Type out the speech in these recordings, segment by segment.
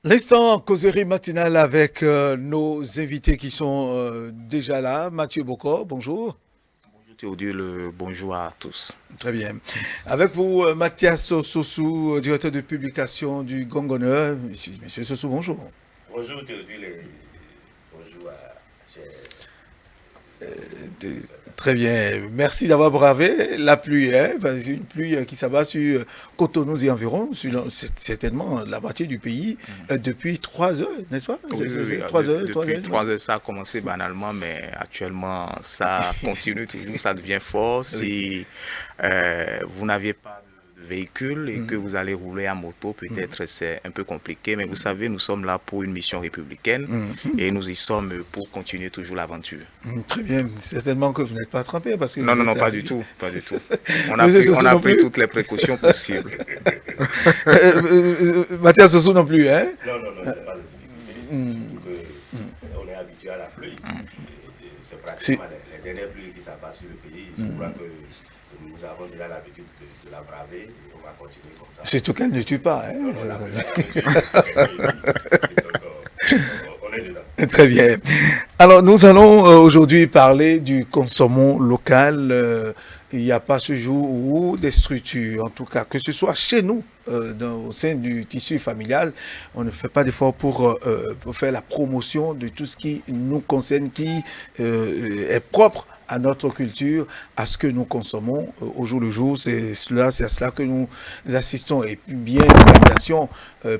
L'instant causerie matinale avec nos invités qui sont déjà là. Mathieu Bocor, bonjour. Bonjour Théodule, bonjour à tous. Très bien. Avec vous, Mathias Sossou, directeur de publication du Gongoneur. Monsieur Sossou, bonjour. Bonjour Théodule et bonjour à chers Euh, téléspectateurs. Très bien. Merci d'avoir bravé la pluie. Hein, parce que une pluie qui s'abat sur Cotonou et environ, certainement la moitié du pays, depuis 3 heures, n'est-ce pas? Oui, oui, oui. 3 heures, 3 Depuis heures. 3 heures, ça a commencé banalement, mais actuellement, ça continue toujours, ça devient fort. Oui. Si vous n'aviez pas de véhicule et que vous allez rouler à moto, peut-être c'est un peu compliqué, mais vous savez, nous sommes là pour une mission républicaine et nous y sommes pour continuer toujours l'aventure. Très bien. Certainement que vous n'êtes pas trempé parce que Non, vous non, non, êtes pas du arrivé. tout, pas du tout. Monsieur On Sossou a non pris plus. toutes les précautions possibles. Mathias Sossou non plus, hein? Non, non, non, il n'y a pas de difficulté. Surtout qu'on est habitué à la pluie. Et c'est Si. pratiquement les dernières pluies qui s'abattent sur le pays. Je crois que nous avons déjà l'habitude de la braver et on va continuer comme ça. Surtout qu'elle ne tue pas, hein? Non, non, on est dedans. Très bien. Alors, nous allons aujourd'hui parler du consommons local. Il n'y a pas ce jour où des structures, en tout cas, que ce soit chez nous, au sein du tissu familial, on ne fait pas d'effort pour faire la promotion de tout ce qui nous concerne, qui est propre à notre culture, à ce que nous consommons au jour le jour. C'est à cela que nous assistons. Et puis bien, l'organisation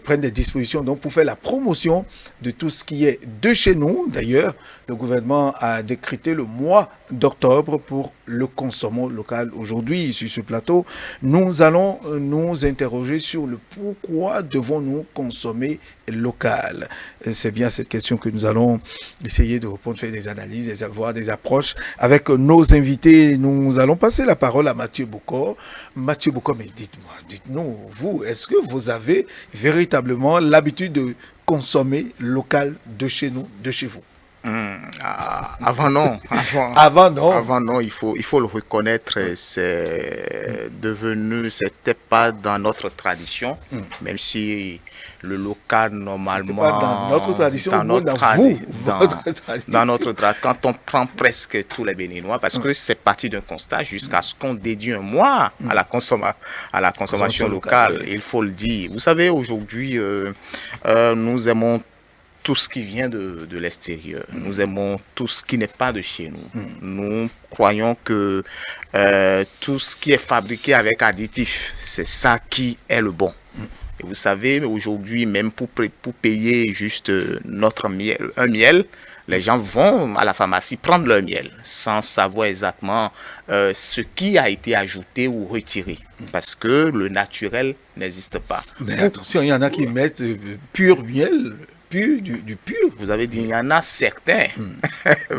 prenne des dispositions donc pour faire la promotion de tout ce qui est de chez nous. D'ailleurs, le gouvernement a décrété le mois d'octobre pour le consommons local. Aujourd'hui, sur ce plateau, nous allons nous interroger sur le pourquoi devons-nous consommer local. C'est bien cette question que nous allons essayer de répondre, faire des analyses, avoir des approches avec nos invités. Nous allons passer la parole à Mathieu Bocor. Mathieu Bocor, mais dites-nous, vous, est-ce que vous avez véritablement l'habitude de consommer local de chez nous, de chez vous? Avant non, Avant, non. avant non, il faut le reconnaître, c'était pas dans notre tradition, même si le local C'était pas dans notre normalement, tradition, dans ou notre dans vous, dans, votre dans tradition. notre quand on prend presque tous les Béninois, parce que c'est parti d'un constat jusqu'à ce qu'on dédie un mois à à la Consommation consommation locale, locale, oui. il faut le dire. Vous savez, aujourd'hui, nous aimons tout ce qui vient de l'extérieur. Nous aimons tout ce qui n'est pas de chez nous. Nous croyons que tout ce qui est fabriqué avec additifs, c'est ça qui est le bon. Et vous savez, aujourd'hui, même pour payer juste notre miel, un miel, les gens vont à la pharmacie prendre leur miel sans savoir exactement ce qui a été ajouté ou retiré. Parce que le naturel n'existe pas. Mais attention, il y en a qui mettent pur miel, pur, du pur. Vous avez dit, il y en a certains.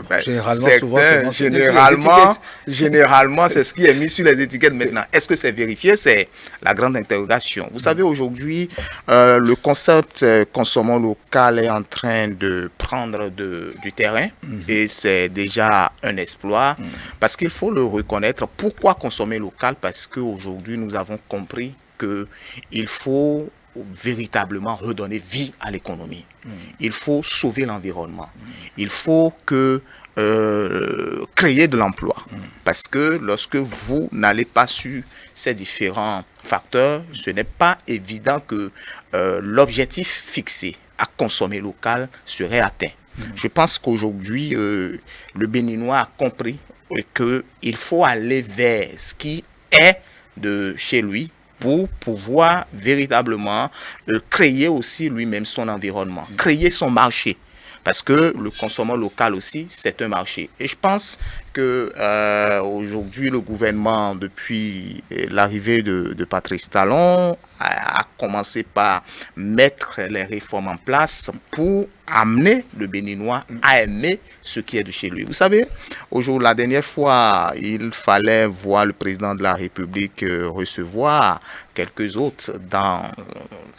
Ben, Généralement, souvent, c'est mentionné sur les généralement, étiquettes. généralement, c'est ce qui est mis sur les étiquettes maintenant. Est-ce que c'est vérifié? C'est la grande interrogation. Vous savez, aujourd'hui, le concept consommons local est en train de prendre du terrain et c'est déjà un exploit parce qu'il faut le reconnaître. Pourquoi consommer local? Parce qu'aujourd'hui, nous avons compris qu'il faut véritablement redonner vie à l'économie. Il faut sauver l'environnement. Il faut créer de l'emploi. Parce que lorsque vous n'allez pas sur ces différents facteurs, ce n'est pas évident que l'objectif fixé à consommer local serait atteint. Je pense qu'aujourd'hui, le Béninois a compris qu'il faut aller vers ce qui est de chez lui pour pouvoir véritablement créer aussi lui-même son environnement, créer son marché. Parce que le consommant local aussi, c'est un marché. Et je pense que aujourd'hui, le gouvernement, depuis l'arrivée de Patrice Talon, a commencé par mettre les réformes en place pour amener le Béninois à aimer ce qui est de chez lui. Vous savez, aujourd'hui, la dernière fois, il fallait voir le président de la République recevoir quelques autres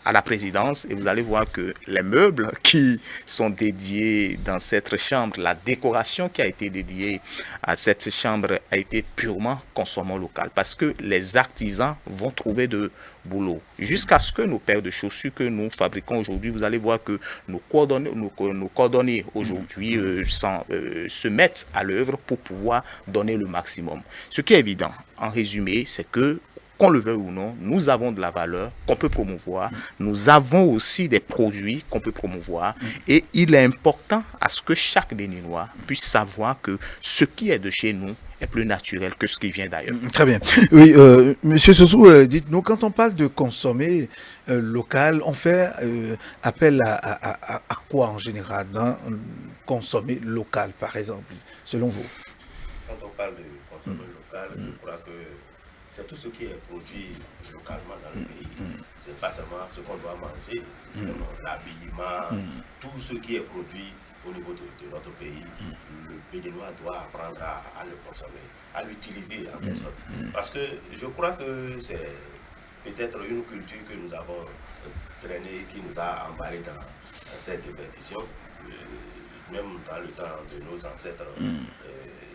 à la présidence et vous allez voir que les meubles qui sont dédiés dans cette chambre, la décoration qui a été dédiée à cette chambre a été purement consommant local parce que les artisans vont trouver de boulot. Jusqu'à ce que nos paires de chaussures que nous fabriquons aujourd'hui, vous allez voir que nos coordonnées aujourd'hui se mettent à l'œuvre pour pouvoir donner le maximum. Ce qui est évident, en résumé, c'est que qu'on le veuille ou non, nous avons de la valeur qu'on peut promouvoir. Nous avons aussi des produits qu'on peut promouvoir. Et il est important à ce que chaque Béninois puisse savoir que ce qui est de chez nous est plus naturel que ce qui vient d'ailleurs. Très bien. Oui, Monsieur Sosou, dites-nous, quand on parle de consommer local, on fait appel à quoi en général dans consommer local, par exemple, selon vous? Quand on parle de consommer local, je crois que c'est tout ce qui est produit localement dans le pays. Ce n'est pas seulement ce qu'on doit manger, l'habillement, tout ce qui est produit au niveau de notre pays. Le Béninois doit apprendre à le consommer, à l'utiliser en quelque sorte. Parce que je crois que c'est peut-être une culture que nous avons traînée, qui nous a emballés dans cette compétition. Même dans le temps de nos ancêtres,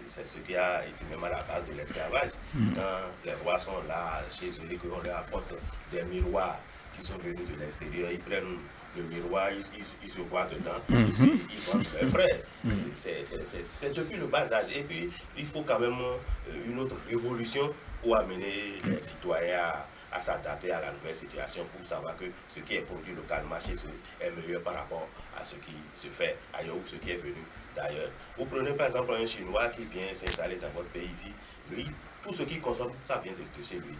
c'est ce qui a été même à la base de l'esclavage. Quand les rois sont là chez eux et qu'on leur apporte des miroirs qui sont venus de l'extérieur, ils prennent le miroir, ils se voient dedans, et puis ils vendent leurs frères. C'est depuis le bas âge. Et puis, il faut quand même une autre évolution pour amener les citoyens à s'adapter à la nouvelle situation, pour savoir que ce qui est produit localement chez eux est meilleur par rapport à ce qui se fait ailleurs ou ce qui est venu d'ailleurs. Vous prenez par exemple un Chinois qui vient s'installer dans votre pays ici, lui, tout ce qu'il consomme, ça vient de chez lui.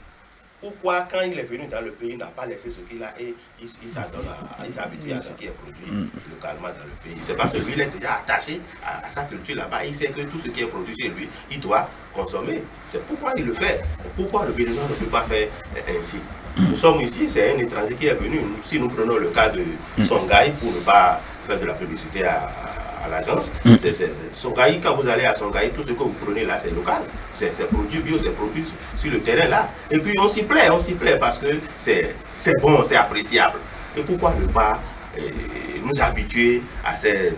Pourquoi, quand il est venu dans le pays, il n'a pas laissé ce qu'il a et il s'habitue à ce qui est produit localement dans le pays? C'est parce que lui, il est déjà attaché à sa culture là-bas. Il sait que tout ce qui est produit chez lui, il doit consommer. C'est pourquoi il le fait. Pourquoi le Béninois ne peut pas faire ainsi? Nous sommes ici, c'est un étranger qui est venu. Si nous prenons le cas de Songhai, pour ne pas faire de la publicité à l'agence, Songhai, quand vous allez à Songhai, tout ce que vous prenez là, c'est local. C'est produit bio, c'est produit sur le terrain là. Et puis on s'y plaît parce que c'est bon, c'est appréciable. Et pourquoi ne pas nous habituer à ces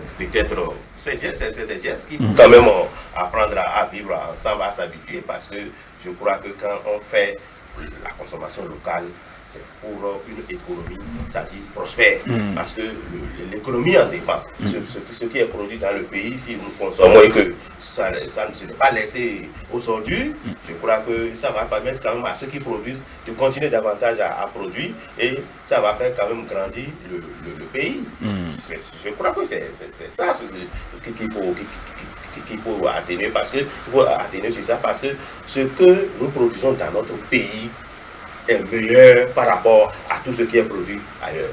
gestes qui vont quand même apprendre à vivre ensemble, à s'habituer, parce que je crois que quand on fait la consommation locale, c'est pour une économie, c'est-à-dire prospère, parce que l'économie en dépend. Ce qui est produit dans le pays, si nous consommons et que ça ne se n'est pas laissé au soldu, je crois que ça va permettre quand même à ceux qui produisent de continuer davantage à produire, et ça va faire quand même grandir le pays. Je crois que c'est ça qu'il faut atténuer, parce que il faut atténuer sur ça, parce que ce que nous produisons dans notre pays est meilleur par rapport à tout ce qui est produit ailleurs.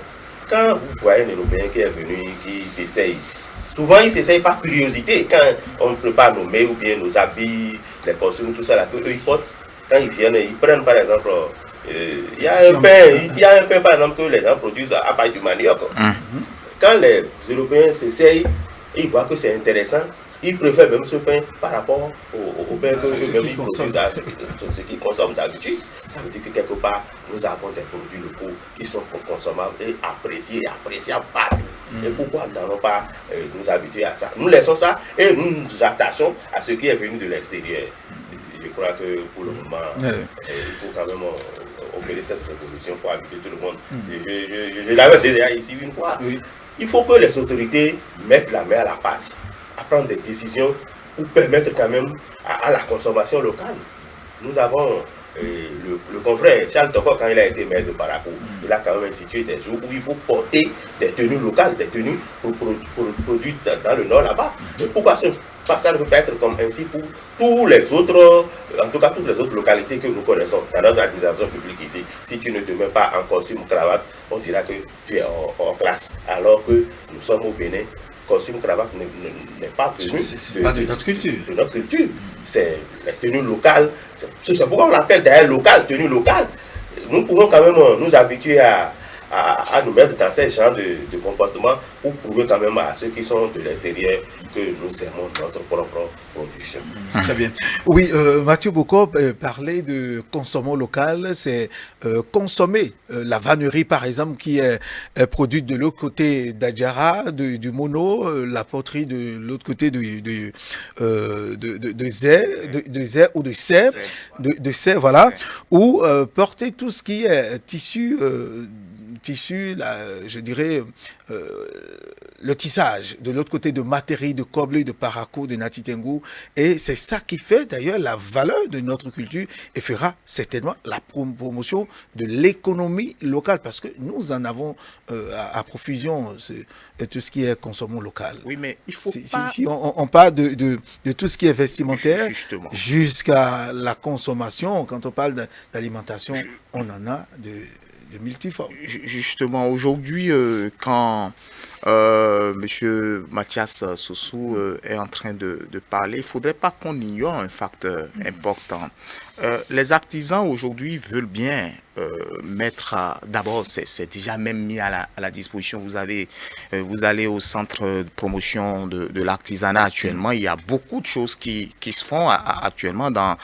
Quand vous voyez un Européen qui est venu, qui s'essaye, souvent il s'essaye par curiosité. Quand on ne peut pas nommer, ou bien nos habits, les costumes, tout ça là, que eux ils portent, quand ils viennent, ils prennent par exemple, il y a un pain par exemple que les gens produisent à partir du manioc. Quand les Européens s'essayent, ils voient que c'est intéressant, ils préfèrent même ce pain par rapport au pain que eux-mêmes produisent, ce qu'ils consomment d'habitude. Ça veut dire que quelque part, nous avons des produits locaux qui sont consommables et appréciables partout. Et pourquoi n'allons pas nous habituer à ça? Nous laissons ça et nous nous attachons à ce qui est venu de l'extérieur. Je crois que pour le moment, il faut quand même opérer cette révolution pour habiter tout le monde. Je l'avais dit déjà ici une fois. Il faut que les autorités mettent la main à la pâte, à prendre des décisions pour permettre quand même à la consommation locale. Nous avons le confrère Charles Toko, quand il a été maire de Parakou, il a quand même institué des jours où il faut porter des tenues locales, des tenues produites dans le nord là-bas. Pourquoi ça ne peut pas être comme ainsi pour tous les autres, en tout cas toutes les autres localités que nous connaissons dans notre administration publique ici? Si tu ne te mets pas en costume cravate, on dira que tu es hors classe, alors que nous sommes au Bénin. Costume cravate n'est pas venu de notre culture. De notre culture. C'est la tenue locale. C'est pourquoi on l'appelle d'ailleurs local, tenue locale. Nous pouvons quand même nous habituer à nous mettre dans ces genres de comportements pour prouver quand même à ceux qui sont de l'extérieur que nous aimons notre propre production. Très bien. Oui, Mathieu Boko parlait de consommer local, c'est consommer la vannerie par exemple qui est produite de l'autre côté d'Adjara, du Mono, la poterie de l'autre côté de Zé ou de Serre, de Serre, voilà, ou porter tout ce qui est tissu, je dirais, le tissage de l'autre côté de Materi, de Koblé, de Parakou, de Natitengu. Et c'est ça qui fait d'ailleurs la valeur de notre culture et fera certainement la promotion de l'économie locale parce que nous en avons à profusion tout ce qui est consommation local. Oui, mais il faut si on parle de tout ce qui est vestimentaire jusqu'à la consommation, quand on parle d'alimentation, on en a de multiformes. Justement, aujourd'hui, quand Monsieur Mathias Sossou est en train de parler, il ne faudrait pas qu'on ignore un facteur important. Les artisans aujourd'hui veulent bien mettre d'abord, c'est déjà même mis à la disposition. Vous allez au centre de promotion de l'artisanat actuellement. Il y a beaucoup de choses qui se font actuellement dans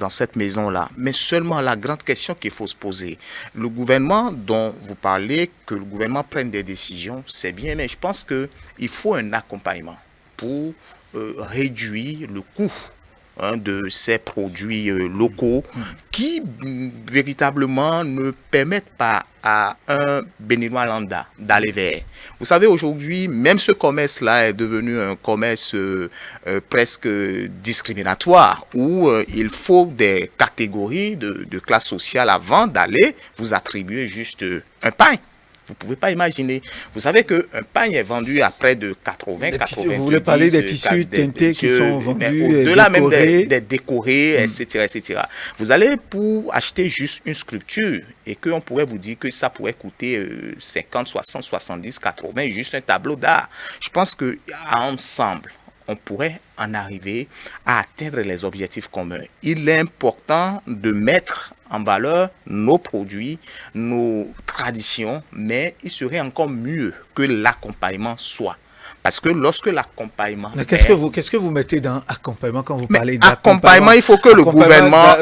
cette maison-là. Mais seulement la grande question qu'il faut se poser, le gouvernement dont vous parlez, que le gouvernement prenne des décisions, c'est bien, mais je pense qu'il faut un accompagnement pour réduire le coût de ces produits locaux qui véritablement ne permettent pas à un Béninois lambda d'aller vers. Vous savez, aujourd'hui, même ce commerce-là est devenu un commerce presque discriminatoire où il faut des catégories de classe sociale avant d'aller vous attribuer juste un pain. Vous ne pouvez pas imaginer. Vous savez qu'un pain est vendu à près de 80, 90. Vous voulez parler des tissus teintés qui sont vendus, au-delà même des décorés, etc. Vous allez pour acheter juste une sculpture et qu'on pourrait vous dire que ça pourrait coûter 50, 60, 70, 80, juste un tableau d'art. Je pense qu'ensemble, on pourrait en arriver à atteindre les objectifs communs. Il est important de mettre en valeur nos produits, nos traditions, mais il serait encore mieux que l'accompagnement soit. Parce que lorsque l'accompagnement... Qu'est-ce que vous mettez dans accompagnement quand vous parlez d'accompagnement? Il faut que le gouvernement...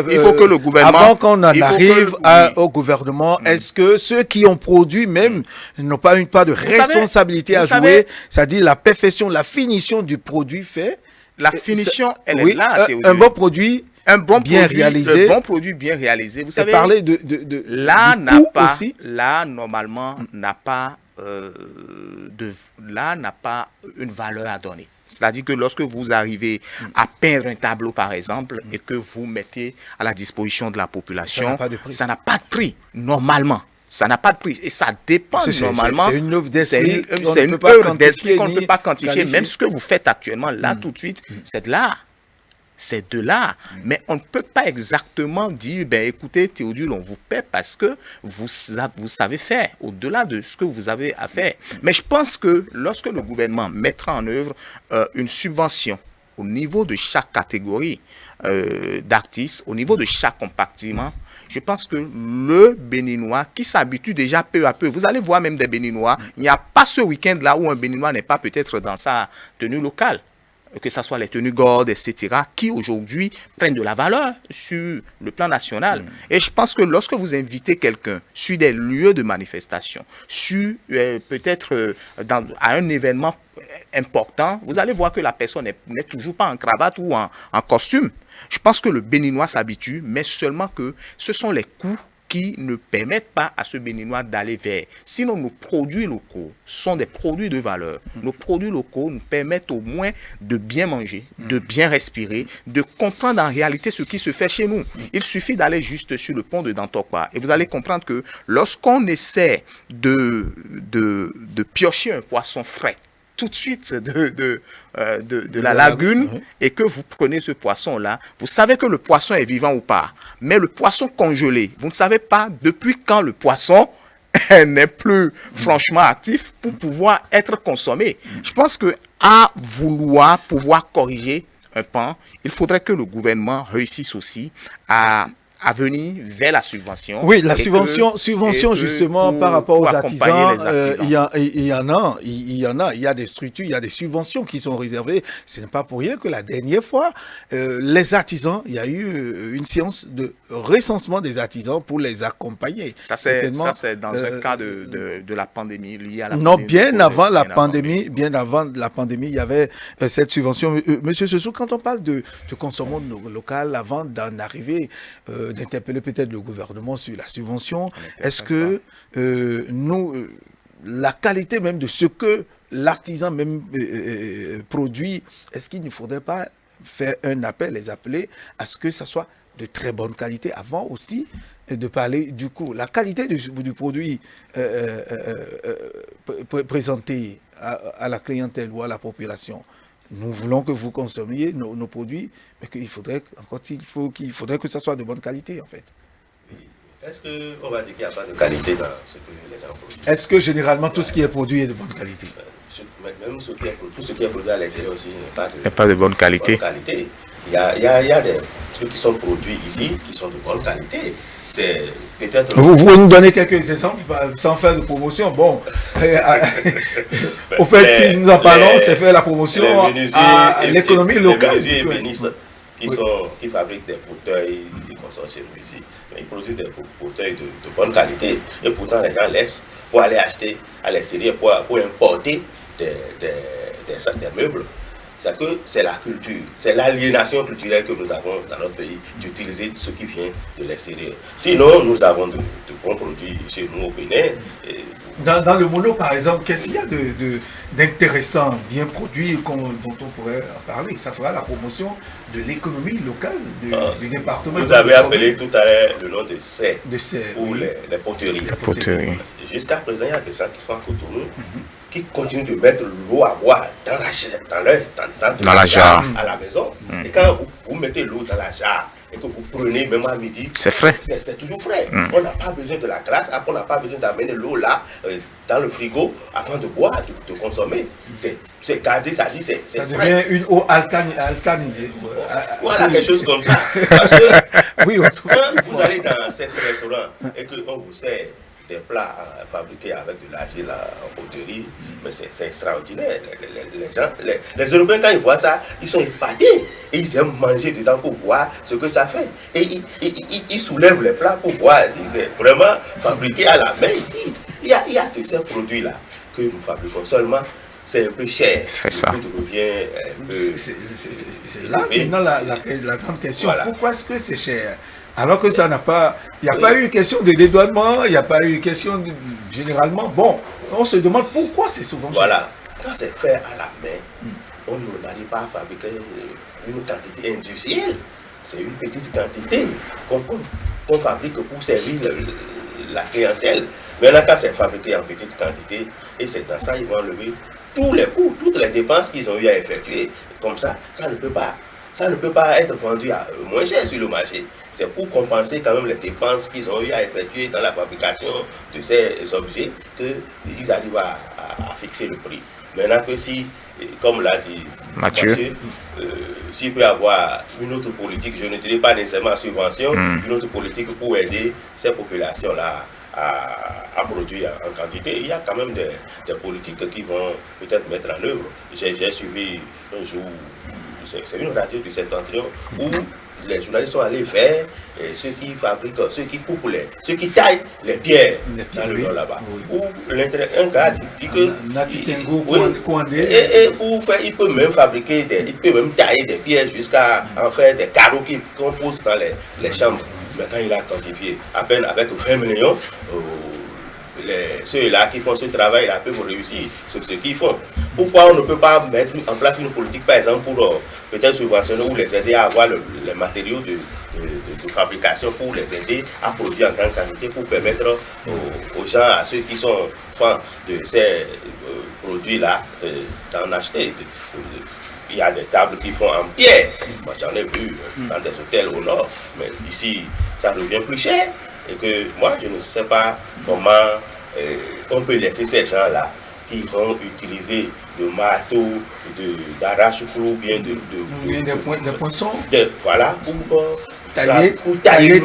Avant qu'on en arrive au gouvernement, est-ce que ceux qui ont produit même n'ont pas une part de responsabilité à jouer? C'est-à-dire la perfection, la finition du produit fait. La finition, elle est là, Théodule. Un bon produit... Un bon produit bien réalisé. Vous savez, parler là normalement n'a pas une valeur à donner. C'est-à-dire que lorsque vous arrivez à peindre un tableau, par exemple, et que vous mettez à la disposition de la population, ça n'a pas de prix, normalement. Ça n'a pas de prix et ça dépend normalement. C'est une œuvre d'esprit qu'on ne peut pas quantifier. Même ce que vous faites actuellement, là, tout de suite, c'est de l'art. C'est de l'art. Mais on ne peut pas exactement dire, écoutez, Théodule, on vous paie parce que vous savez faire, au-delà de ce que vous avez à faire. Mais je pense que lorsque le gouvernement mettra en œuvre une subvention au niveau de chaque catégorie d'artistes, au niveau de chaque compartiment, je pense que le Béninois qui s'habitue déjà peu à peu, vous allez voir même des Béninois, il n'y a pas ce week-end là où un Béninois n'est pas peut-être dans sa tenue locale, que ce soit les tenues gordes, etc., qui aujourd'hui prennent de la valeur sur le plan national. Et je pense que lorsque vous invitez quelqu'un sur des lieux de manifestation, sur peut-être à un événement important, vous allez voir que la personne n'est toujours pas en cravate ou en costume. Je pense que le Béninois s'habitue, mais seulement que ce sont les coûts qui ne permettent pas à ce Béninois d'aller vers. Sinon, nos produits locaux sont des produits de valeur. Nos produits locaux nous permettent au moins de bien manger, de bien respirer, de comprendre en réalité ce qui se fait chez nous. Il suffit d'aller juste sur le pont de Dantokwa et vous allez comprendre que lorsqu'on essaie de piocher un poisson frais, tout de suite de la lagune et que vous prenez ce poisson-là, vous savez que le poisson est vivant ou pas. Mais le poisson congelé, vous ne savez pas depuis quand le poisson n'est plus franchement actif pour pouvoir être consommé. Je pense qu'à vouloir pouvoir corriger un pan, il faudrait que le gouvernement réussisse aussi à à venir vers la subvention. Oui, la et subvention que justement pour- par rapport pour aux accompagner artisans, les artisans. il y a des structures, il y a des subventions qui sont réservées. Ce n'est pas pour rien que la dernière fois, les artisans, il y a eu une séance de recensement des artisans pour les accompagner. Ça, c'est Certainement, dans un cas de la pandémie, lié à la non, pandémie. bien avant la bien pandémie, il y avait cette subvention. Monsieur Sessou, quand on parle de consommation local, avant d'en arriver, d'interpeller peut-être le gouvernement sur la subvention, est-ce que la qualité même de ce que l'artisan même produit, est-ce qu'il ne faudrait pas faire un appel, les appeler à ce que ça soit de très bonne qualité avant aussi de parler du coût. La qualité du produit présenté à la clientèle ou à la population. Nous voulons que vous consommiez nos produits, mais qu'il faudrait que ça soit de bonne qualité en fait. Est-ce qu'on va dire qu'il n'y a pas de qualité dans ce que les gens produisent? Est-ce que généralement tout ce qui est produit est de bonne qualité? Même tout ce qui est produit à l'extérieur aussi n'est pas de bonne qualité. Il y a des trucs qui sont produits ici qui sont de bonne qualité. C'est peut-être. Vous pouvez nous donner quelques exemples sans faire de promotion. Bon, au fait, si nous en parlons, c'est faire la promotion à l'économie locale. Les menuisiers qui fabriquent des fauteuils, qui consomment chez nous ici. Ils produisent des fauteuils de bonne qualité. Et pourtant, les gens laissent pour aller acheter à l'extérieur, pour importer des meubles. C'est que c'est la culture, c'est l'aliénation culturelle que nous avons dans notre pays d'utiliser ce qui vient de l'extérieur. Sinon, nous avons de bons produits chez nous au Bénin. Dans le mono, par exemple, qu'est-ce qu'il y a d'intéressant, bien produit, dont on pourrait en parler? Ça fera la promotion de l'économie locale du département. Vous avez appelé tout à l'heure le nom de serre ou oui. les poteries. Jusqu'à présent, il y a des gens qui sont à Cotonou qui continuent de mettre l'eau à boire dans la jarre à la maison. Et quand vous mettez l'eau dans la jarre et que vous prenez même à midi, c'est frais. C'est toujours frais. On n'a pas besoin de la glace, on n'a pas besoin d'amener l'eau là dans le frigo avant de boire, de consommer. C'est gardé, ça dit, c'est ça frais. devient une eau alcaline. Voilà, quelque chose comme ça. Parce que oui, quand vous allez dans cet restaurant et qu'on vous sert des plats fabriqués avec de l'argile en poterie, mais c'est extraordinaire. Les Européens, quand ils voient ça, ils sont épatés. Et ils aiment manger dedans pour voir ce que ça fait. Et ils soulèvent les plats pour voir si c'est vraiment fabriqué à la main ici. Il y a que ces produits-là que nous fabriquons seulement. C'est un peu cher. C'est ça. C'est là maintenant la grande question. Voilà. Pourquoi est-ce que c'est cher? Alors que ça n'a pas... Il n'y a pas eu question de dédouanement, il n'y a pas eu question généralement... Bon, on se demande pourquoi c'est souvent cher. Voilà. Quand c'est fait à la main, on n'arrive pas à fabriquer une quantité industrielle. C'est une petite quantité qu'on fabrique pour servir la clientèle. Maintenant, quand c'est fabriqué en petite quantité, et c'est dans ça ils vont enlever tous les coûts, toutes les dépenses qu'ils ont eu à effectuer. Comme ça, ça ne peut pas être vendu à moins cher sur le marché. C'est pour compenser quand même les dépenses qu'ils ont eu à effectuer dans la fabrication de ces objets qu'ils arrivent à fixer le prix. Maintenant que si, comme l'a dit Mathieu, s'il peut y avoir une autre politique, je ne dirais pas nécessairement subvention, une autre politique pour aider ces populations-là à produire en quantité, il y a quand même des politiques qui vont peut-être mettre en œuvre. J'ai suivi un jour, c'est une radio du Septentrion, où les journalistes sont allés faire ceux qui fabriquent, ceux qui coupent, ceux qui taillent les pierres dans le nord là-bas. Où un gars dit que et pour faire, il peut même fabriquer, il peut même tailler des pierres jusqu'à en faire des carreaux qu'on pose dans les chambres. Mais quand il a quantifié, à peine avec 20 millions, ceux-là qui font ce travail-là peuvent réussir ce qu'ils font. Pourquoi on ne peut pas mettre en place une politique, par exemple, pour peut-être subventionner ou les aider à avoir les matériaux de fabrication, pour les aider à produire en grande quantité, pour permettre aux gens, à ceux qui sont fans de ces produits-là, d'en acheter. Il y a des tables qui font en pierre. Moi, j'en ai vu dans des hôtels au nord, mais ici, ça devient plus cher. Et que moi, je ne sais pas comment on peut laisser ces gens-là qui vont utiliser de marteaux, d'arrache-clous, bien des poinçons. Voilà, pour tailler,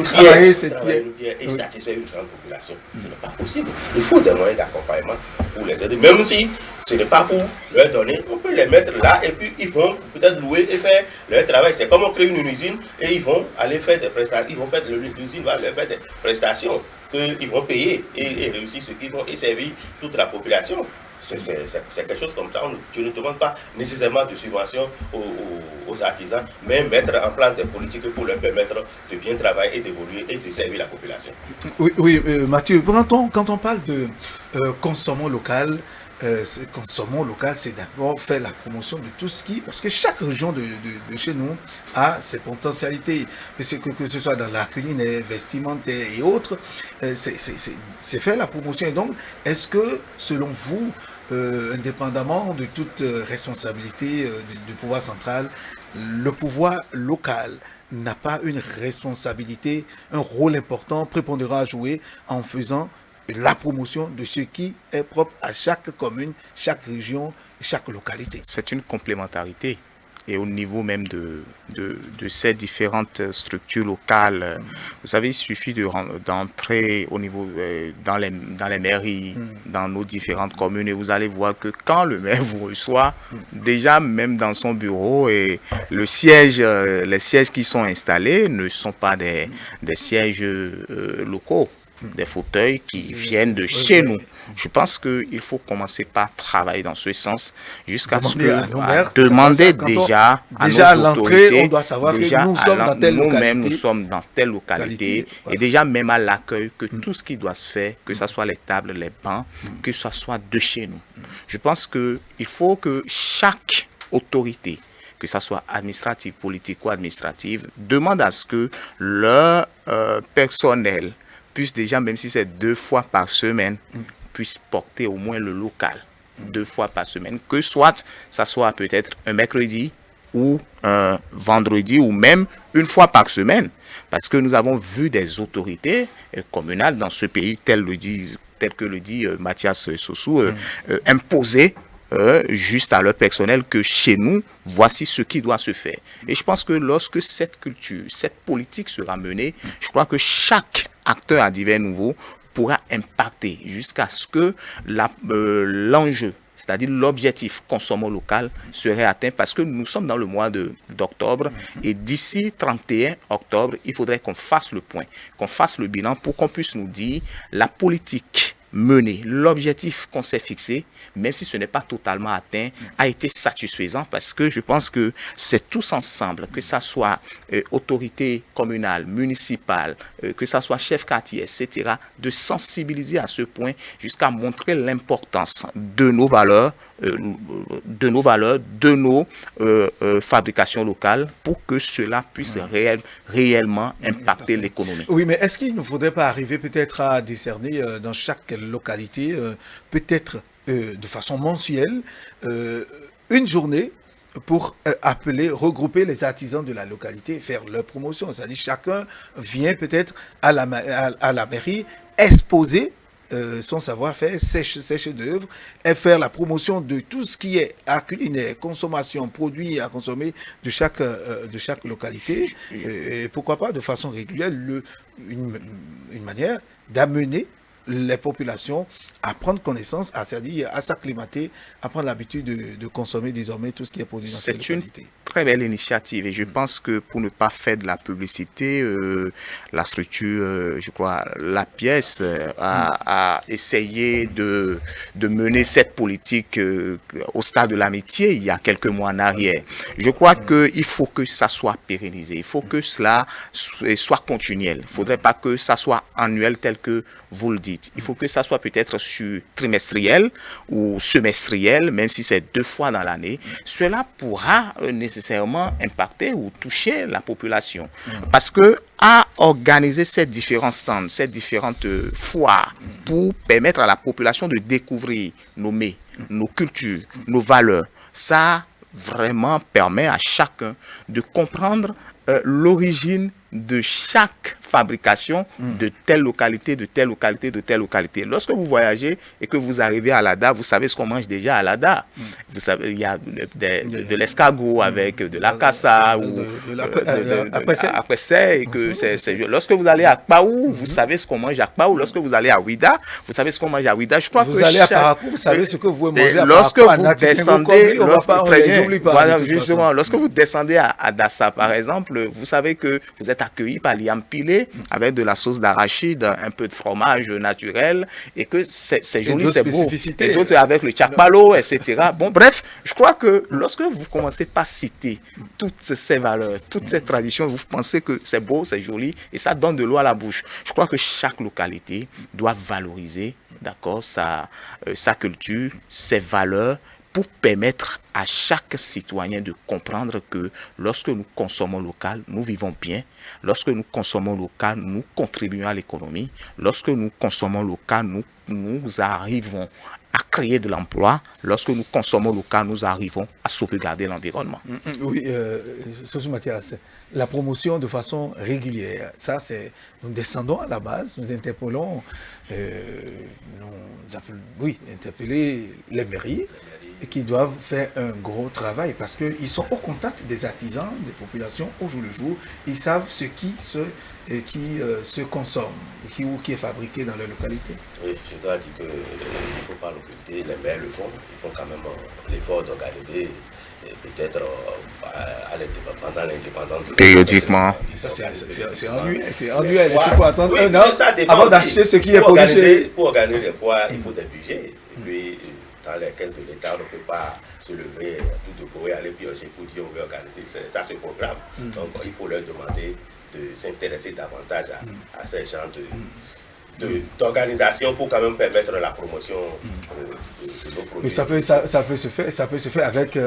travailler cette pierre et satisfaire une grande population. Ce n'est pas possible. Il faut des moyens d'accompagnement pour les aider, même si ce n'est pas pour leur donner, on peut les mettre là et puis ils vont peut-être louer et faire leur travail. C'est comme on crée une usine et ils vont aller faire des prestations, ils vont faire l'usine va leur faire des prestations qu'ils vont payer et réussir ce qu'ils vont et servir toute la population. C'est quelque chose comme ça. Tu ne demandes pas nécessairement de subvention aux artisans, mais mettre en place des politiques pour leur permettre de bien travailler et d'évoluer et de servir la population. Oui, Mathieu, quand on parle de consommons local, consommons local, c'est d'abord faire la promotion de tout ce qui... Parce que chaque région de chez nous a ses potentialités. Que ce soit dans la culinaire, vestimentaire et autres, c'est faire la promotion. Et donc, est-ce que, selon vous, indépendamment de toute responsabilité du pouvoir central, le pouvoir local n'a pas une responsabilité, un rôle important, prépondérant à jouer en faisant la promotion de ce qui est propre à chaque commune, chaque région, chaque localité? C'est une complémentarité. Et au niveau même de ces différentes structures locales, vous savez, il suffit d'entrer au niveau dans les mairies, dans nos différentes communes, et vous allez voir que quand le maire vous reçoit, déjà même dans son bureau, et les sièges qui sont installés ne sont pas des sièges locaux, des fauteuils qui viennent de chez nous. Je pense qu'il faut commencer par travailler dans ce sens jusqu'à ce que demander déjà à nos autorités, on doit savoir que nous sommes dans telle localité. Nous sommes dans telle localité et déjà même à l'accueil que tout ce qui doit se faire, que ce soit les tables, les bancs, que ce soit de chez nous. Je pense qu'il faut que chaque autorité, que ce soit administrative, politico-administrative, demande à ce que leur personnel puisse déjà, même si c'est 2 fois par semaine, puisse porter au moins le local 2 fois par semaine, que soit ça soit peut-être un mercredi ou un vendredi ou même 1 fois par semaine, parce que nous avons vu des autorités communales dans ce pays, tel que le dit Mathias Sossou, imposer juste à leur personnel que chez nous, voici ce qui doit se faire. Et je pense que lorsque cette culture, cette politique sera menée, je crois que chaque acteur à divers niveaux pourra impacter jusqu'à ce que l'enjeu, c'est-à-dire l'objectif consommons local, serait atteint, parce que nous sommes dans le mois d'octobre et d'ici 31 octobre, il faudrait qu'on fasse le point, qu'on fasse le bilan pour qu'on puisse nous dire la politique menée, l'objectif qu'on s'est fixé, même si ce n'est pas totalement atteint, a été satisfaisant, parce que je pense que c'est tous ensemble, que ça soit autorité communale, municipale, que ça soit chef quartier, etc., de sensibiliser à ce point jusqu'à montrer l'importance de nos valeurs, de nos fabrications locales, pour que cela puisse réellement impacter l'économie. Oui, mais est-ce qu'il ne faudrait pas arriver peut-être à discerner dans chaque localité, peut-être de façon mensuelle, une journée pour regrouper les artisans de la localité et faire leur promotion? C'est-à-dire chacun vient peut-être à la mairie exposer son savoir-faire, ses chefs-d'œuvre, et faire la promotion de tout ce qui est art culinaire, consommation, produits à consommer de chaque localité, et pourquoi pas de façon régulière, une manière d'amener les populations à prendre connaissance, c'est-à-dire à s'acclimater, à prendre l'habitude de consommer désormais tout ce qui est produit dans cette localité. C'est une très belle initiative, et je pense que pour ne pas faire de la publicité, la structure, je crois, la pièce a essayé de mener cette politique au stade de l'amitié il y a quelques mois en arrière. Je crois qu'il faut que ça soit pérennisé, il faut que cela soit continuel. Il ne faudrait pas que ça soit annuel tel que vous le dites. Il faut que ça soit peut-être sur trimestriel ou semestriel, même si c'est 2 fois dans l'année. Cela pourra nécessairement impacter ou toucher la population. Parce que à organiser ces différents stands, ces différentes foires, pour permettre à la population de découvrir nos mets, nos cultures, nos valeurs, ça vraiment permet à chacun de comprendre l'origine de chaque fabrication de telle localité, de telle localité, de telle localité. Lorsque vous voyagez et que vous arrivez à Lada, vous savez ce qu'on mange déjà à Lada. Vous savez, il y a de l'escargot avec de la cassa ou après ça, et que lorsque vous allez à Kpaou, vous savez ce qu'on mange à Kpaou. Lorsque vous allez à Ouida, vous savez ce qu'on mange à Ouida. Je crois vous allez à Parakou, vous savez ce que vous pouvez manger à lorsque Parakou, vous descendez, lorsque vous descendez à Dassa, par exemple, vous savez que vous êtes accueilli par l'Iampilé avec de la sauce d'arachide, un peu de fromage naturel, et que c'est joli, c'est beau. Et d'autres avec le tchakpalo, etc. Bon, bref, je crois que lorsque vous commencez par citer toutes ces valeurs, toutes ces traditions, vous pensez que c'est beau, c'est joli, et ça donne de l'eau à la bouche. Je crois que chaque localité doit valoriser, d'accord, sa culture, ses valeurs, pour permettre à chaque citoyen de comprendre que lorsque nous consommons local, nous vivons bien. Lorsque nous consommons local, nous contribuons à l'économie. Lorsque nous consommons local, nous arrivons à créer de l'emploi. Lorsque nous consommons local, nous arrivons à sauvegarder l'environnement. Oui, Sosou Mathias, la promotion de façon régulière, ça c'est, nous descendons à la base, nous interpellons, interpeller les mairies qui doivent faire un gros travail parce qu'ils sont au contact des artisans, des populations au jour le jour. Ils savent ce qui se consomme, qui est fabriqué dans leur localité. Oui, je dois dire qu'il ne faut pas l'occulter, les maires le font, ils font quand même l'effort d'organiser, peut-être pendant l'indépendance. Périodiquement. Ça c'est annuel, il faut attendre un an avant d'acheter ce qui est produit. Pour organiser des fois, il faut des budgets. Et puis, dans les caisses de l'État, on ne peut pas se lever tout de go et aller piocher pour dire on veut organiser. Ça se programme. Donc il faut leur demander de s'intéresser davantage à ces genres d'organisation pour quand même permettre la promotion de nos produits. Mais ça peut se faire avec,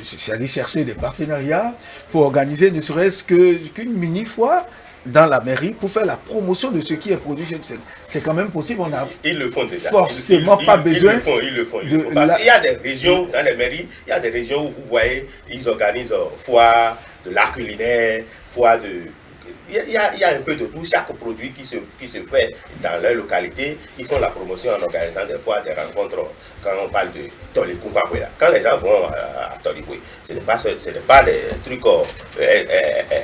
c'est-à-dire chercher des partenariats pour organiser ne serait-ce qu'une mini-foire dans la mairie pour faire la promotion de ce qui est produit. C'est quand même possible. On a ils le font déjà. Forcément pas besoin. Ils le font. Parce qu'il y a des régions, dans les mairies, il y a des régions où vous voyez, ils organisent foire de l'art culinaire, foire de... Il y a un peu de tout, chaque produit qui se fait dans leur localité, ils font la promotion en organisant des fois des rencontres. Quand on parle de Tolikoupa, quand les gens vont à Tolikoupa, ce n'est pas des trucs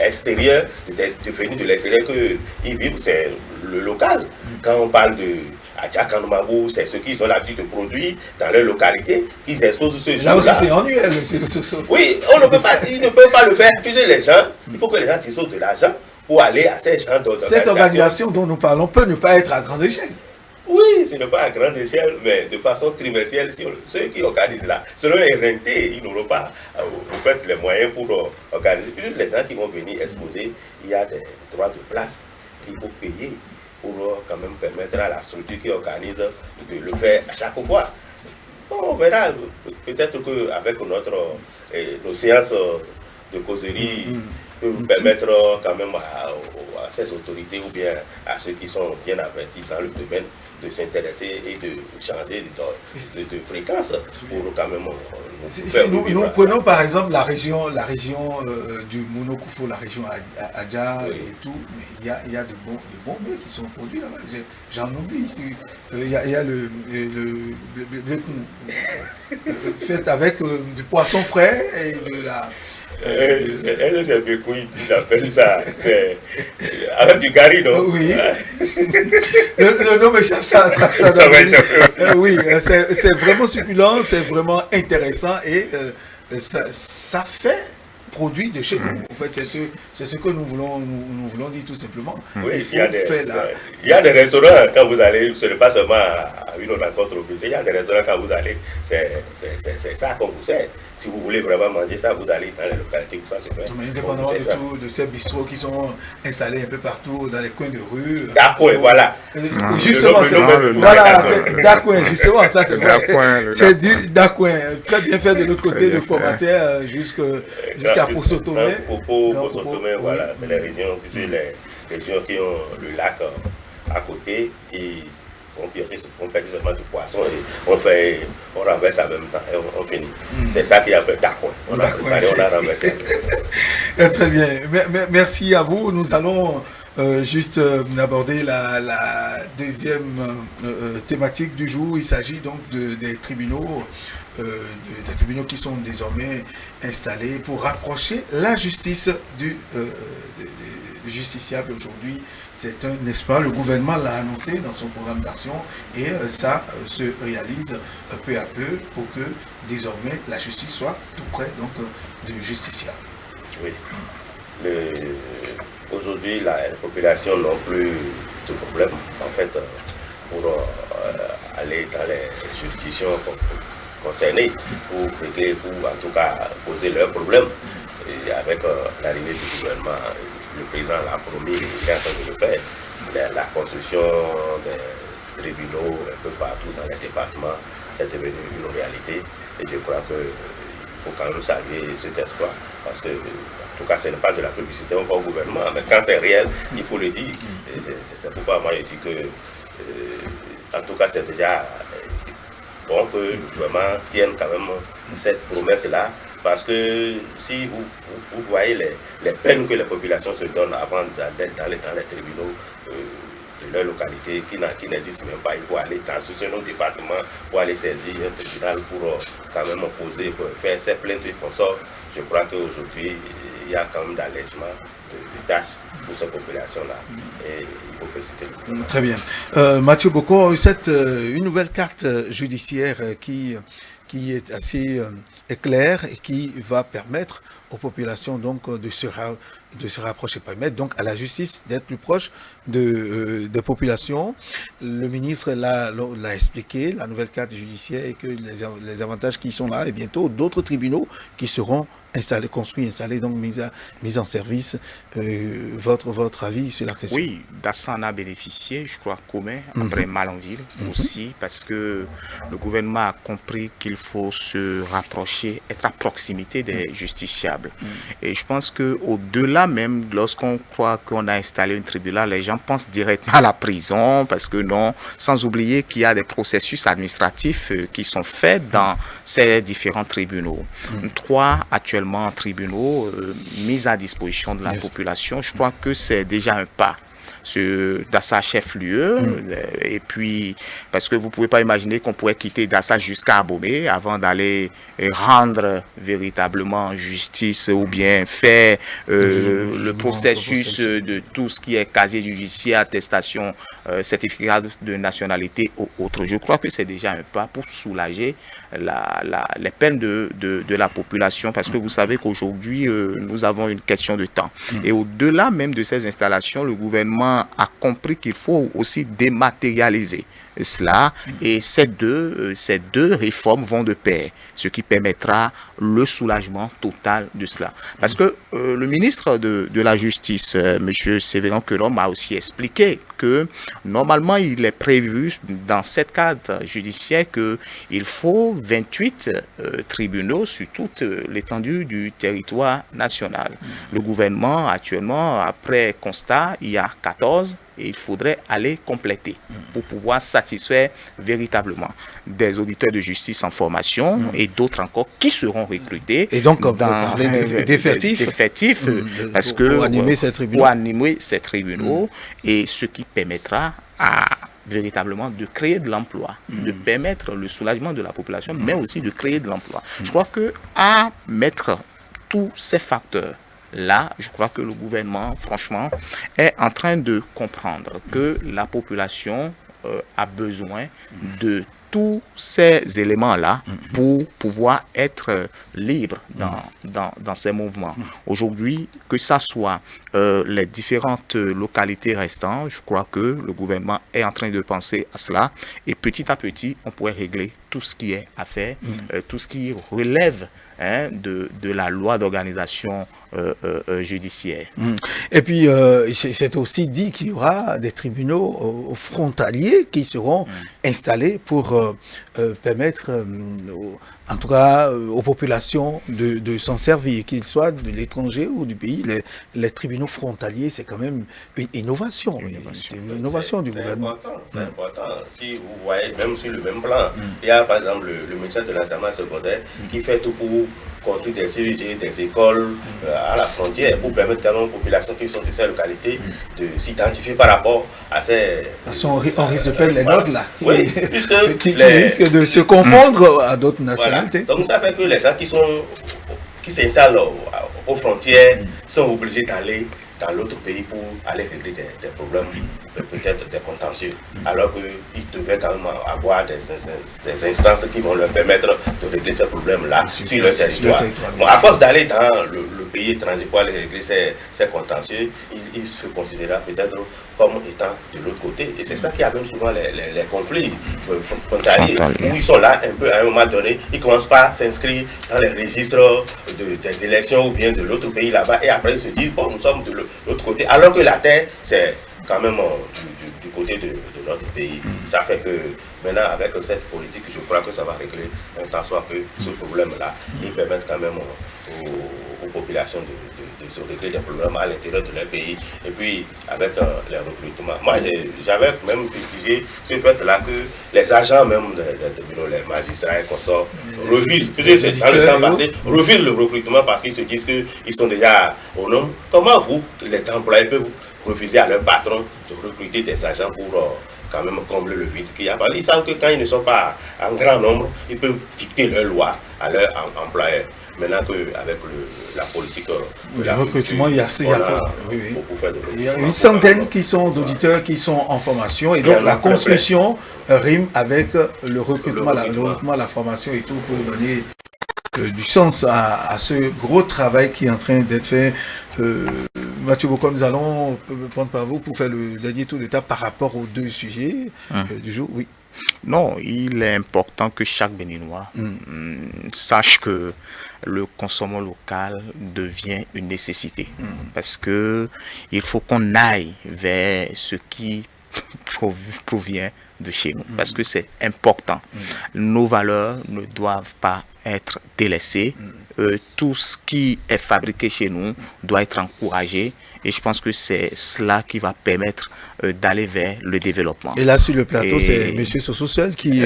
extérieurs, venus de l'extérieur qu'ils vivent, c'est le local. Quand on parle de Adjakanoumabu, c'est ce qu'ils ont l'habitude de produire dans leur localité, qu'ils exposent ce jour-là. Là aussi c'est annuel. Oui, ils ne peuvent pas le faire. Tu sais, les gens, il faut que les gens disposent de l'argent pour aller à ces gens d'organisation. Cette organisation dont nous parlons peut ne pas être à grande échelle. Oui, ce n'est pas à grande échelle, mais de façon trimestrielle, ceux qui organisent là, selon les rentés, ils n'auront pas les moyens pour organiser. Juste les gens qui vont venir exposer, il y a des droits de place qu'il faut payer pour quand même permettre à la structure qui organise de le faire à chaque fois. Bon, on verra, peut-être qu'avec nos séances de causerie, peut nous permettre quand même à ces autorités ou bien à ceux qui sont bien avertis dans le domaine de s'intéresser et de changer de fréquence pour quand même nous prenons par exemple la région du Monokoufo, la région Adja et tout, mais il y a de bons bœufs qui sont produits là-bas. J'en oublie ici. Il y a le fait avec du poisson frais et de la... c'est bécouille, tu appelles ça. Avec du gari, non? Oui. Le nom m'échappe, ça va échapper aussi. Oui, c'est vraiment succulent, c'est vraiment intéressant et ça fait produit de chez nous. En fait, c'est ce que nous voulons dire tout simplement. Oui, il y a des restaurants quand vous allez, ce n'est pas seulement à une rencontre officielle, il y a des restaurants quand vous allez, c'est ça qu'on vous sert. Si vous voulez vraiment manger ça, vous allez dans les localités où ça se fait. Indépendamment de ces bistrots qui sont installés un peu partout dans les coins de rue. D'accord, voilà. Justement, c'est Dakouin, justement, ça c'est vrai. C'est du Dakouin, très bien fait de l'autre côté de Formacière jusqu'à Posotomé. Posotomé, voilà, c'est les régions qui ont le lac à côté, qui on pêche seulement du poisson et on renverse en même temps et on finit. C'est ça qui appelle Dakouin. On a renversé. Très bien. Merci à vous. Nous allons juste aborder la deuxième thématique du jour. Il s'agit donc des tribunaux, des tribunaux qui sont désormais installés pour rapprocher la justice du justiciable aujourd'hui. C'est un espoir. Le gouvernement l'a annoncé dans son programme d'action et ça se réalise peu à peu pour que désormais la justice soit tout près donc du justiciable. Oui. Aujourd'hui, la population n'a plus de problème en fait pour aller dans les juridictions concernées pour régler, pour en tout cas poser leurs problèmes. Et avec l'arrivée du gouvernement, le président l'a promis, il est en train de le faire. La construction des tribunaux un peu partout dans les départements, c'est devenu une réalité. Et je crois qu'il faut quand même saluer cet espoir. Parce que, en tout cas, ce n'est pas de la publicité, on va au gouvernement. Mais quand c'est réel, il faut le dire. C'est pourquoi moi je dis que, en tout cas, c'est déjà bon que le gouvernement tienne quand même cette promesse-là. Parce que si vous voyez les peines que les populations se donnent avant d'être dans les tribunaux de leur localité, qui n'existent même pas, il faut aller dans un autre département pour aller saisir un tribunal pour quand même opposer, pour faire ces plaintes et consorts. Je crois qu'aujourd'hui, il y a quand même d'allègement de tâches pour ces populations-là. Et il faut féliciter le gouvernement. Très bien. Mathieu Boko, une nouvelle carte judiciaire qui est assez claire et qui va permettre aux populations donc de se rapprocher, permettre donc à la justice d'être plus proche des populations. Le ministre l'a expliqué, la nouvelle carte judiciaire et que les avantages qui sont là et bientôt d'autres tribunaux qui seront construits, donc mis en service. Votre avis sur la question? Oui, Dassa en a bénéficié, je crois, commun, après Malanville aussi, parce que le gouvernement a compris qu'il faut se rapprocher, être à proximité des justiciables. Et je pense qu'au-delà même, lorsqu'on croit qu'on a installé un tribunal, les gens pensent directement à la prison, parce que non, sans oublier qu'il y a des processus administratifs qui sont faits dans ces différents tribunaux. 3 actuellement tribunaux mis à disposition de la population. Je crois que c'est déjà un pas dans sa chef-lieu. Et puis, parce que vous ne pouvez pas imaginer qu'on pourrait quitter Dassa jusqu'à Abomey avant d'aller rendre véritablement justice ou bien faire le processus de tout ce qui est casier judiciaire, attestation, certificat de nationalité ou autre. Je crois que c'est déjà un pas pour soulager les peines de la population, parce que vous savez qu'aujourd'hui, nous avons une question de temps. Et au-delà même de ces installations, le gouvernement a compris qu'il faut aussi dématérialiser cela, et ces deux réformes vont de pair, ce qui permettra le soulagement total de cela. Parce que le ministre de la Justice, M. Sévéran Kelom, a aussi expliqué que normalement il est prévu dans cette carte judiciaire qu'il faut 28 tribunaux sur toute l'étendue du territoire national. Le gouvernement actuellement, après constat, il y a 14, et il faudrait aller compléter pour pouvoir satisfaire véritablement des auditeurs de justice en formation et d'autres encore qui seront recrutés. Et donc, on peut parler d'effectifs parce que pour animer ces tribunaux. Pour animer ces tribunaux, et ce qui permettra véritablement de créer de l'emploi, de permettre le soulagement de la population, mais aussi de créer de l'emploi. Je crois qu'à mettre tous ces facteurs là, je crois que le gouvernement, franchement, est en train de comprendre que la population a besoin de tous ces éléments-là pour pouvoir être libre dans ces mouvements. Aujourd'hui, que ça soit les différentes localités restantes, je crois que le gouvernement est en train de penser à cela, et petit à petit, on pourrait régler tout ce qui est à faire, tout ce qui relève de la loi d'organisation judiciaire. Et puis, c'est aussi dit qu'il y aura des tribunaux frontaliers qui seront installés pour permettre, en tout cas, aux populations de s'en servir, qu'ils soient de l'étranger ou du pays. Les tribunaux nos frontaliers, c'est quand même une innovation. C'est une innovation du gouvernement. C'est important. Si vous voyez, même sur le même plan, il y a par exemple le ministère de l'enseignement secondaire qui fait tout pour construire des CEG, des écoles à la frontière pour permettre aux populations qui sont de ces localités de s'identifier par rapport à ces... On risque de les notes là. Oui, puisque qui risquent de se confondre à d'autres nationalités. Voilà. Donc ça fait que les gens qui s'installent aux frontières sont obligés d'aller dans l'autre pays pour aller régler des problèmes, peut-être des contentieux, alors qu'ils devaient quand même avoir des instances qui vont leur permettre de régler ces problèmes-là sur leur territoire. Bon, à force d'aller dans le pays étranger pour aller régler ces contentieux, ils se considèrent peut-être comme étant de l'autre côté. Et c'est ça qui amène souvent les conflits frontaliers, où ils sont là un peu à un moment donné, ils ne commencent pas à s'inscrire dans les registres des élections ou bien de l'autre pays là-bas, et après ils se disent, bon, nous sommes de l'autre côté, alors que la terre, c'est quand même du côté de notre pays. Ça fait que maintenant, avec cette politique, je crois que ça va régler un tant soit peu ce problème-là, et permettre quand même aux populations de se régler des problèmes à l'intérieur de leur pays. Et puis, avec les recrutements, moi j'avais même fustigé ce fait-là que les agents même des tribunaux, les magistrats et consorts, refusent, dans le temps passé, refusent le recrutement parce qu'ils se disent qu'ils sont déjà au nombre. Comment vous, les employés, peuvent refuser à leur patron de recruter des agents pour quand même combler le vide qu'il y a? Ils savent que quand ils ne sont pas en grand nombre, ils peuvent dicter leurs lois à leurs employeurs. Maintenant qu'avec la politique le recrutement, il y a une centaine d'auditeurs qui sont en formation, et donc la construction rime avec le recrutement, la formation et tout pour donner du sens à ce gros travail qui est en train d'être fait. Mathieu Bocom, nous allons prendre par vous pour faire le dernier tour de table par rapport aux deux sujets du jour. Oui. Non, il est important que chaque Béninois sache que le consommation local devient une nécessité. Parce que il faut qu'on aille vers ce qui provient de chez nous. Parce que c'est important. Nos valeurs ne doivent pas être délaissées. Tout ce qui est fabriqué chez nous doit être encouragé. Et je pense que c'est cela qui va permettre d'aller vers le développement. Et là, sur le plateau, c'est M. Sossou seul qui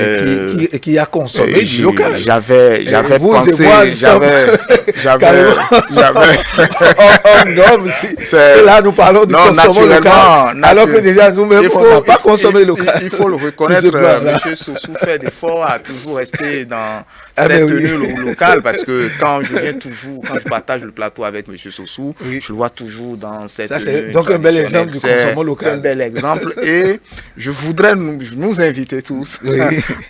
a consommé du local. J'avais pensé, et là, nous parlons du consommation local, alors que déjà, nous-mêmes, on n'a pas consommé local. Il faut le reconnaître, M. Sossou fait d'efforts à toujours rester dans cette tenue locale, parce que quand je partage le plateau avec M. Sossou, je le vois toujours dans cette tenue. C'est donc un bel exemple du consommation local. Un bel exemple, et je voudrais nous inviter tous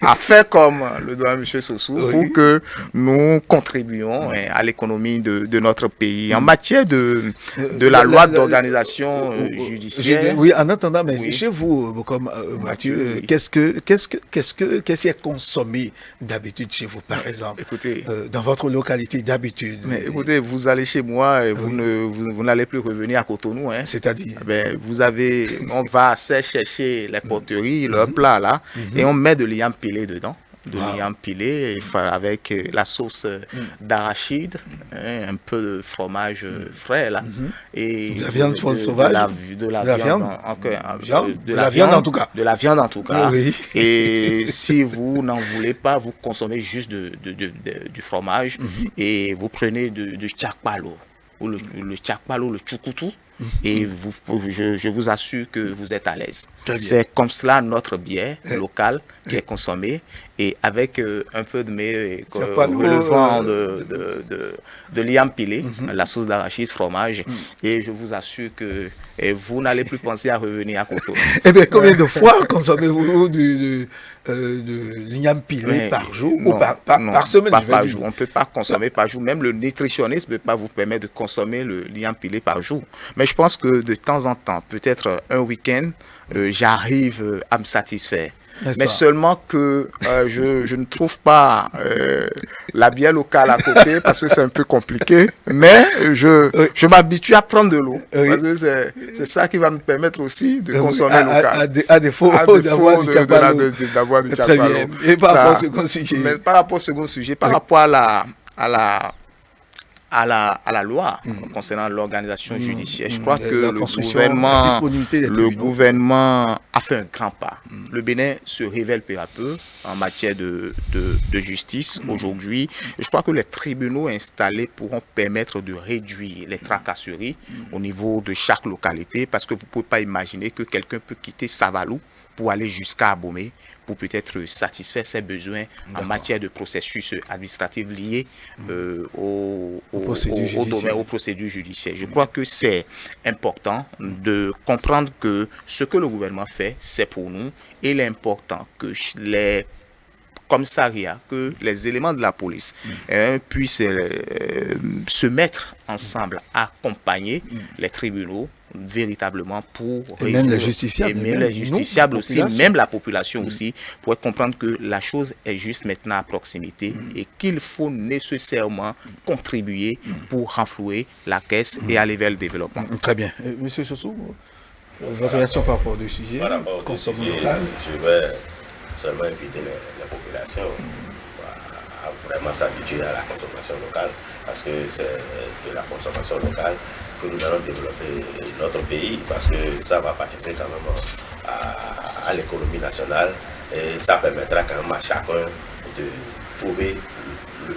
à faire comme le doit M. Sossou pour que nous contribuions à l'économie de notre pays. En matière de la loi d'organisation judiciaire. Oui, en attendant, mais chez vous, comme Mathieu, qu'est-ce qui est consommé d'habitude chez vous, par exemple, écoutez, dans votre localité d'habitude? Mais écoutez, vous allez chez moi et vous n'allez plus revenir à Cotonou. C'est-à-dire? On va chercher les poteries, leurs plats là, et on met de l'iam pilé dedans. L'iam pilé avec la sauce d'arachide, un peu de fromage frais là, et de la viande sauvage, de la viande en tout cas. Oui. Et si vous n'en voulez pas, vous consommez juste du fromage, et vous prenez du tchakpalo, ou le tchakpalo, le tchoukoutou. Et je vous assure que vous êtes à l'aise. C'est comme cela notre bière locale qui est consommée, et avec un peu de mets relevant de l'iam pilé, la sauce d'arachide, fromage, et je vous assure que vous n'allez plus penser à revenir à Cotonou. Eh bien, combien de fois consommez-vous de l'iam pilé par jour ou par semaine? Pas par jour. On ne peut pas consommer par jour. Même le nutritionniste ne peut pas vous permettre de consommer le l'iam pilé par jour. Mais je pense que de temps en temps, peut-être un week-end, j'arrive à me satisfaire. Mais seulement que je ne trouve pas la bière locale à côté, parce que c'est un peu compliqué. Mais je m'habitue à prendre de l'eau. Parce que c'est ça qui va me permettre aussi de consommer local. À défaut d'avoir du tchakpalo. Très bien. Et par rapport au second sujet. Mais par rapport au second sujet, par rapport à à la loi concernant l'organisation judiciaire. Je crois que La construction, la disponibilité des le tribunaux. gouvernement a fait un grand pas. Le Bénin se révèle peu à peu en matière de justice aujourd'hui. Je crois que les tribunaux installés pourront permettre de réduire les tracasseries au niveau de chaque localité, parce que vous ne pouvez pas imaginer que quelqu'un peut quitter Savalou pour aller jusqu'à Abomey pour peut-être satisfaire ses besoins en matière de processus administratifs liés aux procédures judiciaires. Je crois que c'est important de comprendre que ce que le gouvernement fait, c'est pour nous, et il est important que les commissariats, que les éléments de la police puissent se mettre ensemble, accompagner les tribunaux véritablement pour et même les justiciables, et même les justiciables aussi, même la population aussi, pour comprendre que la chose est juste maintenant à proximité et qu'il faut nécessairement contribuer pour renflouer la caisse et aller vers le développement. Très bien. Monsieur Sossou, votre réaction par rapport au sujet, par rapport au sujet, je vais seulement inviter les populations à vraiment s'habituer à la consommation locale, parce que c'est de la consommation locale que nous allons développer notre pays, parce que ça va participer quand même à l'économie nationale, et ça permettra quand même à chacun de trouver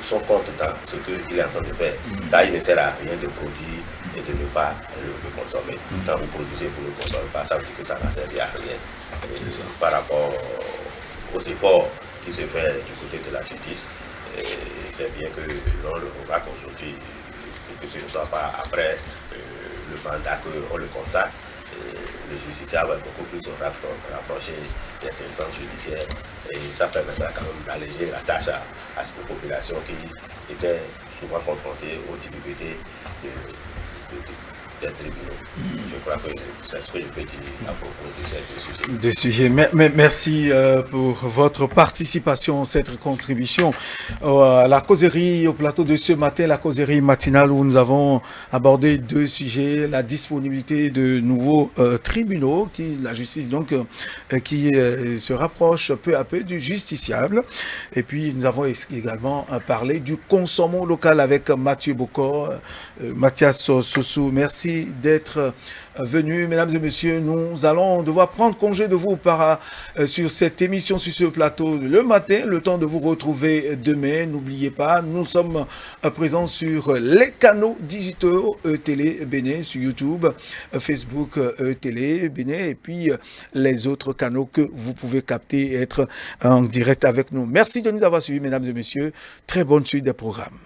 son compte dans ce qu'il est en train de faire. Car il ne sert à rien de produire et de ne pas le consommer. Quand vous produisez pour ne le consommer pas, ça veut dire que ça n'a servi à rien. Et par rapport aux efforts qui se font du côté de la justice, c'est bien que l'on le revoit aujourd'hui, que ce ne soit pas après le mandat qu'on le constate. Le justiciable est beaucoup plus rapproché des instances judiciaires, et ça permettra quand même d'alléger la tâche à ces populations qui étaient souvent confrontées aux difficultés des tribunaux. Je crois que c'est ce que je peux dire à propos de ces deux sujets. Merci pour votre participation, cette contribution à la causerie, au plateau de ce matin, la causerie matinale, où nous avons abordé deux sujets: la disponibilité de nouveaux tribunaux, la justice donc qui se rapproche peu à peu du justiciable, et puis nous avons également parlé du consommant local avec Mathieu Bokor, Mathias Sossou. Merci d'être venus, mesdames et messieurs. Nous allons devoir prendre congé de vous sur cette émission, sur ce plateau le matin, le temps de vous retrouver demain. N'oubliez pas, nous sommes présents sur les canaux digitaux Télé Bénin, sur YouTube, Facebook Télé Bénin, et puis les autres canaux que vous pouvez capter et être en direct avec nous. Merci de nous avoir suivis, mesdames et messieurs. Très bonne suite des programmes.